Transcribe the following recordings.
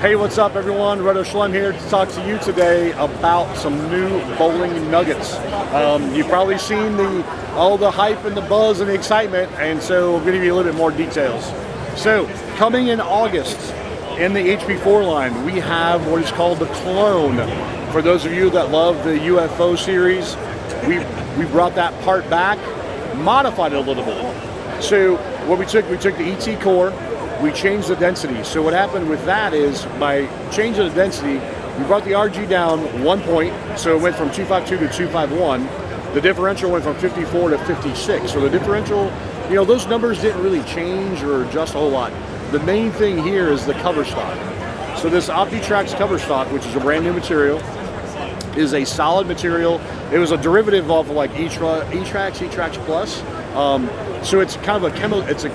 Hey, what's up everyone? Roto Schlemer here to talk to you today about some new bowling nuggets. You've probably seen all the hype and the buzz and the excitement, and so we'll give you a little bit more details. So, coming in August in the HP4 line, we have what is called the Clone. For those of you that love the UFO series, we brought that part back, modified it a little bit. So what we took the ET core, we changed the density. So what happened with that is, by changing the density, we brought the RG down 1 point, so it went from 252 to 251. The differential went from 54 to 56. So the differential, those numbers didn't really change or adjust a whole lot. The main thing here is the cover stock. So this OptiTrax cover stock, which is a brand new material, is a solid material. It was a derivative of like E-Trax Plus. So it's kind of a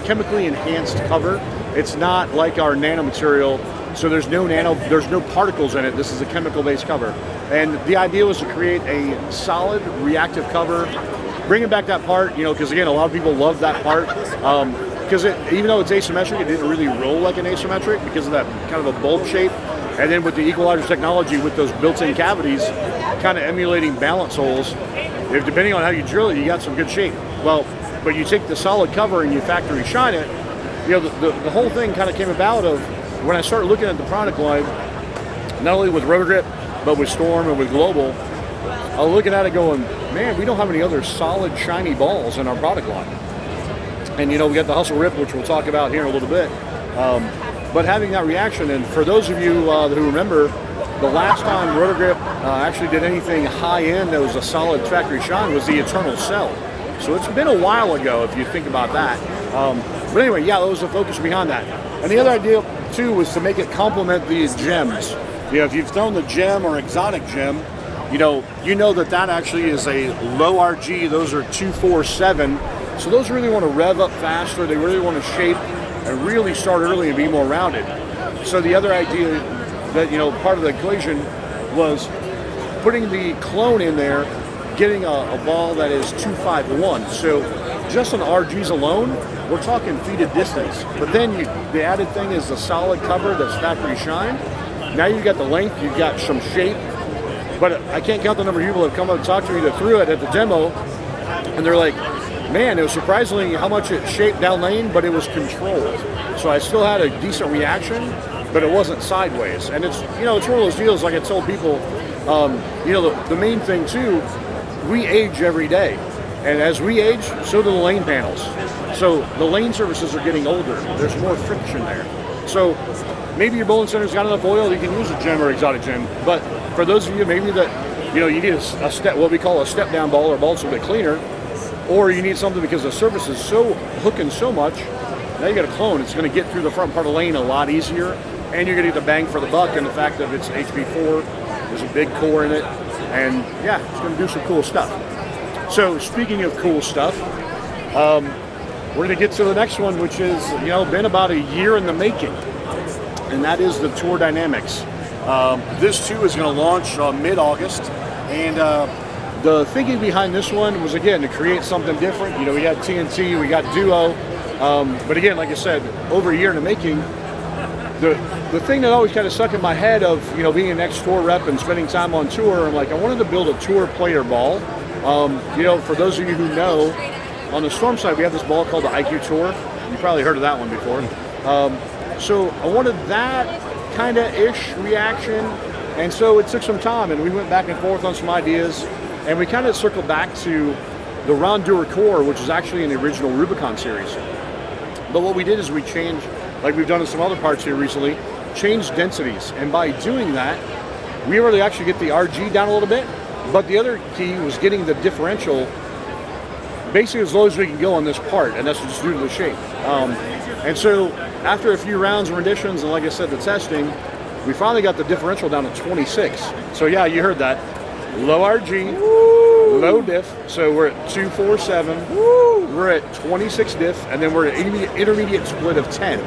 chemically enhanced cover. It's not like our nano material, so there's no particles in it. This is a chemical-based cover. And the idea was to create a solid reactive cover, bringing back that part, because again, a lot of people love that part. Because even though it's asymmetric, it didn't really roll like an asymmetric because of that kind of a bulb shape. And then with the equalizer technology, with those built-in cavities, kind of emulating balance holes, if depending on how you drill it, you got some good shape. Well, but you take the solid cover and you factory shine it, the whole thing kind of came about of when I started looking at the product line, not only with Roto Grip, but with Storm and with Global, I was looking at it going, man, we don't have any other solid, shiny balls in our product line. And we got the Hustle Rip, which we'll talk about here in a little bit. But having that reaction, and for those of you who remember, the last time Roto Grip actually did anything high-end that was a solid factory shine was the Eternal Cell. So it's been a while ago if you think about that. But anyway, yeah, that was the focus behind that. And the other idea, too, was to make it complement these gems. If you've thrown the gem or exotic gem, you know that actually is a low RG. Those are 247. So those really want to rev up faster. They really want to shape and really start early and be more rounded. So the other idea that, part of the equation was putting the Clone in there, getting a ball that is 251. So just on RGs alone, we're talking feet of distance. But then the added thing is the solid cover that's factory shined. Now you've got the length, you've got some shape. But I can't count the number of people that have come up and talked to me that threw it at the demo, and they're like, man, it was surprisingly how much it shaped down lane, but it was controlled. So I still had a decent reaction, but it wasn't sideways. And it's one of those deals, like I told people, the main thing too, we age every day. And as we age, so do the lane panels. So the lane surfaces are getting older. There's more friction there. So maybe your bowling center's got enough oil, you can use a gem or exotic gem. But for those of you maybe that, you need a step, what we call a step down ball, or a ball that's a bit cleaner, or you need something because the surface is so hooking so much, now you got a Clone. It's going to get through the front part of the lane a lot easier, and you're going to get the bang for the buck, and the fact that it's HP4, there's a big core in it, and yeah, it's going to do some cool stuff. So speaking of cool stuff, we're going to get to the next one, which is been about a year in the making, and that is the Tour Dynam-X. This too is going to launch mid-August, and the thinking behind this one was, again, to create something different. We got TNT, we got Duo, but again, like I said, over a year in the making. The thing that always kind of stuck in my head of being an ex-tour rep and spending time on tour, I'm like, I wanted to build a tour player ball. For those of you who know, on the Storm side, we have this ball called the IQ Tour. You probably heard of that one before. So I wanted that kind of ish reaction, and so it took some time, and we went back and forth on some ideas. And we kind of circled back to the Rant core, which is actually in the original Rubicon series. But what we did is we changed, like we've done in some other parts here recently, changed densities. And by doing that, we were able to actually get the RG down a little bit. But the other key was getting the differential basically as low as we can go on this part, and that's just due to the shape. And so after a few rounds of renditions, and like I said, the testing, we finally got the differential down to 26. So yeah, you heard that. Low RG, woo, low diff, so we're at 247, woo, we're at 26 diff, and then we're at intermediate split of 10.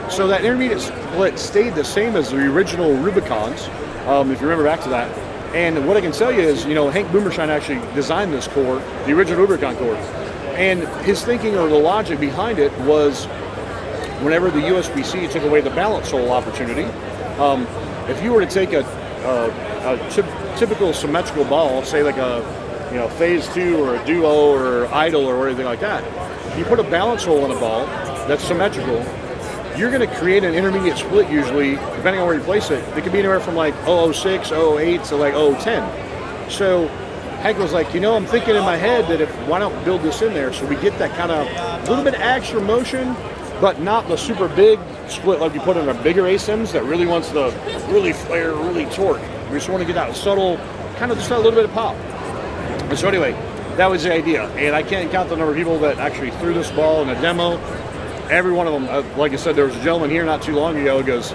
So that intermediate split stayed the same as the original Rubicons, if you remember back to that. And what I can tell you is, Hank Boomershine actually designed this core, the original Rubicon core. And his thinking or the logic behind it was, whenever the USBC took away the balance hole opportunity, If you were to take a typical symmetrical ball, say like a phase 2 or a duo or idle or anything like that, you put a balance hole in a ball that's symmetrical, you're going to create an intermediate split usually, depending on where you place it. It could be anywhere from like 006, 008 to like 010. So Hank was like, I'm thinking in my head that why not build this in there so we get that kind of little bit extra motion, but not the super big split like you put in a bigger ASIMs that really wants to really flare, really torque. We just want to get that subtle, kind of just a little bit of pop. And so anyway, that was the idea. And I can't count the number of people that actually threw this ball in a demo. Every one of them, like I said, there was a gentleman here not too long ago who goes,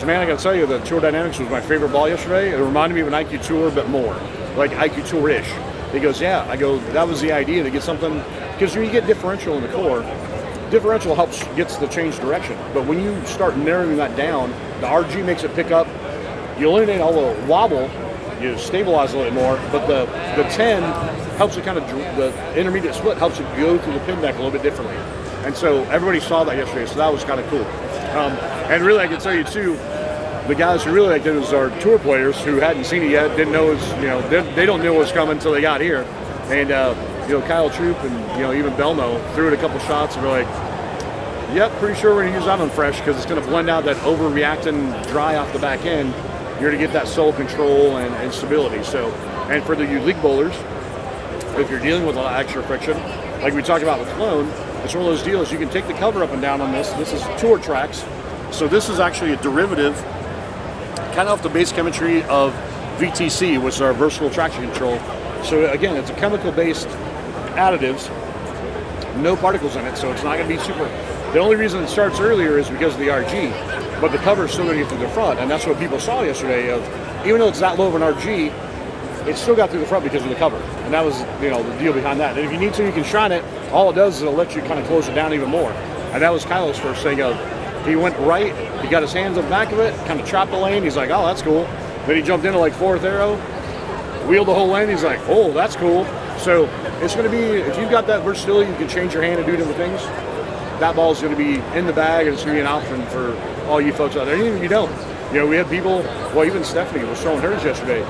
man, I got to tell you, the Tour Dynam-X was my favorite ball yesterday. It reminded me of an IQ Tour, but more, like IQ Tour-ish. He goes, yeah. I go, that was the idea, to get something, because when you get differential in the core, differential gets the change direction. But when you start narrowing that down, the RG makes it pick up. You eliminate all the wobble, you stabilize a little bit more, but the 10 helps it kind of, the intermediate split helps it go through the pin deck a little bit differently. And so everybody saw that yesterday, so that was kind of cool. And really, I can tell you too, the guys who really liked it was our tour players who hadn't seen it yet, didn't know it was, they don't know what was coming until they got here. And Kyle Troop and even Belmo threw it a couple shots and were like, yep, pretty sure we're gonna use that one fresh because it's gonna blend out that overreacting dry off the back end. You're gonna get that sole control and stability. So, and for the league bowlers, if you're dealing with a lot of extra friction, like we talked about with Clone, it's one of those deals, you can take the cover up and down on this. This is Tour Tracks. So this is actually a derivative, kind of off the base chemistry of VTC, which is our versatile traction control. So again, it's a chemical-based additives, no particles in it, so it's not gonna be super. The only reason it starts earlier is because of the RG, but the cover is still gonna get through the front, and that's what people saw yesterday, even though it's that low of an RG, it still got through the front because of the cover. And that was, the deal behind that. And if you need to, you can shine it. All it does is it'll let you kind of close it down even more. And that was Kyle's first thing of, he went right, he got his hands on the back of it, kind of chopped the lane. He's like, oh, that's cool. Then he jumped into like 4th arrow, wheeled the whole lane. He's like, oh, that's cool. So it's going to be, if you've got that versatility, you can change your hand and do different things. That ball's going to be in the bag, and it's going to be an option for all you folks out there. Even if you don't. We had people, well, even Stephanie was throwing hers yesterday.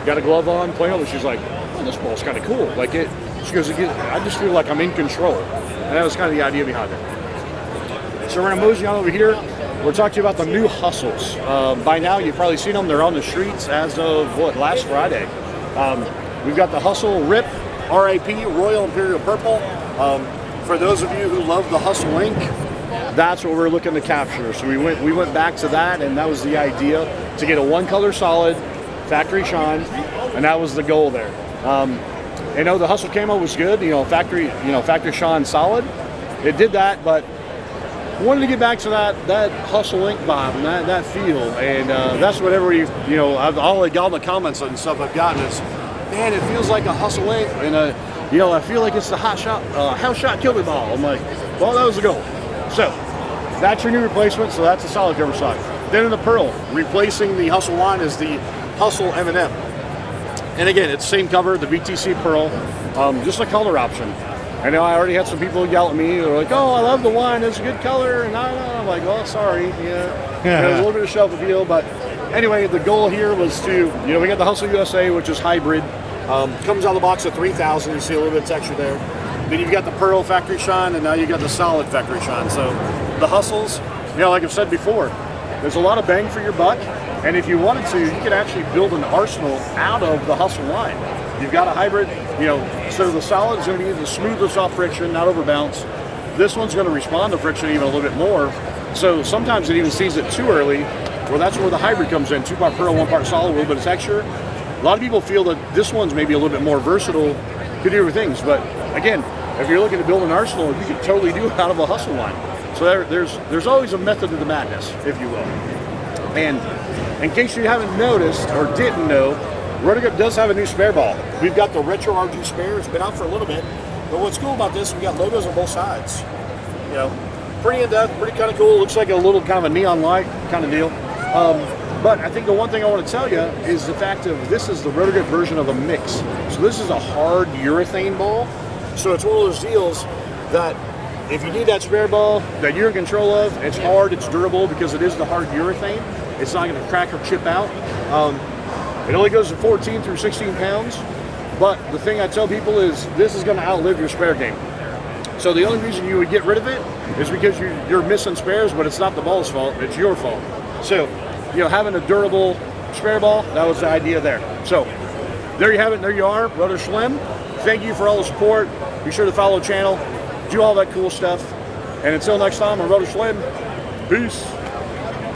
Got a glove on, playing with it. She's like, oh, this ball's kind of cool. Like it, she goes, I just feel like I'm in control. And that was kind of the idea behind it. So we're going to mosey on over here. We're talking to you about the new Hustles. By now, you've probably seen them. They're on the streets as of, last Friday. We've got the Hustle RIP, RIP, Royal Imperial Purple. For those of you who love the Hustle Ink, that's what we're looking to capture. So we went back to that, and that was the idea, to get a one-color solid, factory shine, and that was the goal there. The Hustle Camo was good, factory shine solid. It did that, but wanted to get back to that Hustle Ink vibe and that feel, and that's what everybody, all the comments and stuff I've gotten is, man, it feels like a Hustle Ink, and I feel like it's the house shot killer ball. I'm like, well, that was the goal. So that's your new replacement. So that's a solid cover side. Then in the Pearl, replacing the Hustle line is the Hustle M&M. And again, it's the same cover, the VTC Pearl, just a color option. I know I already had some people yell at me. They're like, oh, I love the wine, it's a good color. And I'm like, well, sorry. There's a little bit of shelf appeal. But anyway, the goal here was to, we got the Hustle USA, which is hybrid. Comes out of the box at $3,000. You see a little bit of texture there. Then you've got the Pearl Factory Shine, and now you've got the Solid Factory Shine. So the Hustles, like I've said before, there's a lot of bang for your buck. And if you wanted to, you could actually build an arsenal out of the Hustle line. You've got a hybrid, so the Solid is going to be the smoothest off friction, not over bounce. This one's going to respond to friction even a little bit more. So sometimes it even sees it too early. Well, that's where the hybrid comes in. 2-part Pearl, 1-part Solid, a little bit of texture. A lot of people feel that this one's maybe a little bit more versatile, could do things. But again, if you're looking to build an arsenal, you can totally do it out of a Hustle line. So there's always a method to the madness, if you will. And in case you haven't noticed or didn't know, Roto does have a new spare ball. We've got the Retro RG spare. It's been out for a little bit. But what's cool about this, we got logos on both sides. Pretty in-depth, pretty kind of cool. Looks like a little kind of a neon light kind of deal. But I think the one thing I want to tell you is the fact of this is the Roto version of a mix. So this is a hard urethane ball. So it's one of those deals that if you need that spare ball that you're in control of, it's hard, it's durable because it is the hard urethane. It's not going to crack or chip out. It only goes to 14 through 16 pounds. But the thing I tell people is this is going to outlive your spare game. So the only reason you would get rid of it is because you're missing spares, but it's not the ball's fault, it's your fault. So, having a durable spare ball, that was the idea there. So, there you have it, there you are, Roto Schlem. Thank you for all the support. Be sure to follow the channel, do all that cool stuff. And until next time, I'm Roto Schlem. Peace.